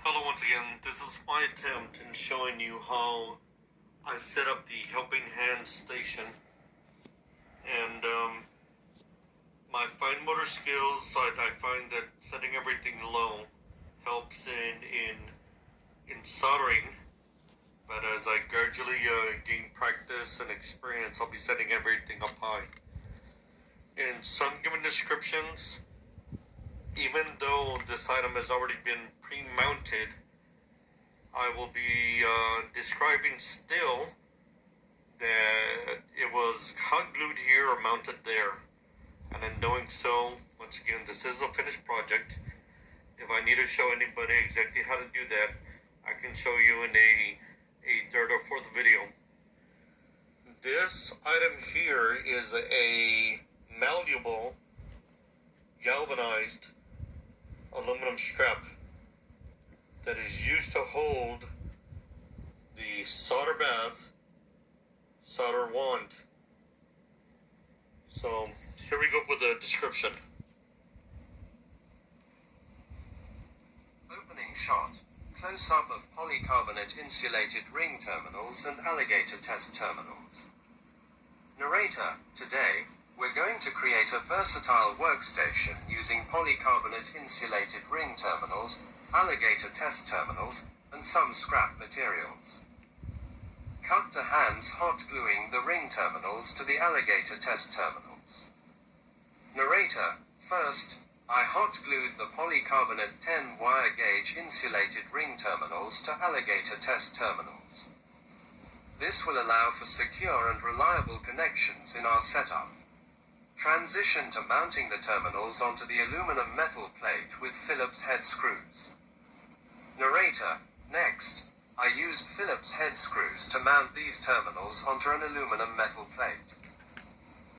Hello once again, this is my attempt in showing you how I set up the helping hand station. And my fine motor skills, I find that setting everything low helps in soldering. But as I gradually gain practice and experience, I'll be setting everything up high. In some given descriptions, even though this item has already been pre-mounted, I will be describing still that it was hot glued here or mounted there. And in doing so, once again, this is a finished project. If I need to show anybody exactly how to do that, I can show you in a third or fourth video. This item here is a malleable, galvanized aluminum strap that is used to hold the solder bath, solder wand. So here we go with the description. Opening shot. Close-up of polycarbonate insulated ring terminals and alligator test terminals. Narrator, today, we're going to create a versatile workstation using polycarbonate insulated ring terminals, alligator test terminals, and some scrap materials. Cut to hands hot gluing the ring terminals to the alligator test terminals. Narrator, first, I hot glued the polycarbonate 10 wire gauge insulated ring terminals to alligator test terminals. This will allow for secure and reliable connections in our setup. Transition to mounting the terminals onto the aluminum metal plate with Phillips head screws. Narrator, next, I used Phillips head screws to mount these terminals onto an aluminum metal plate.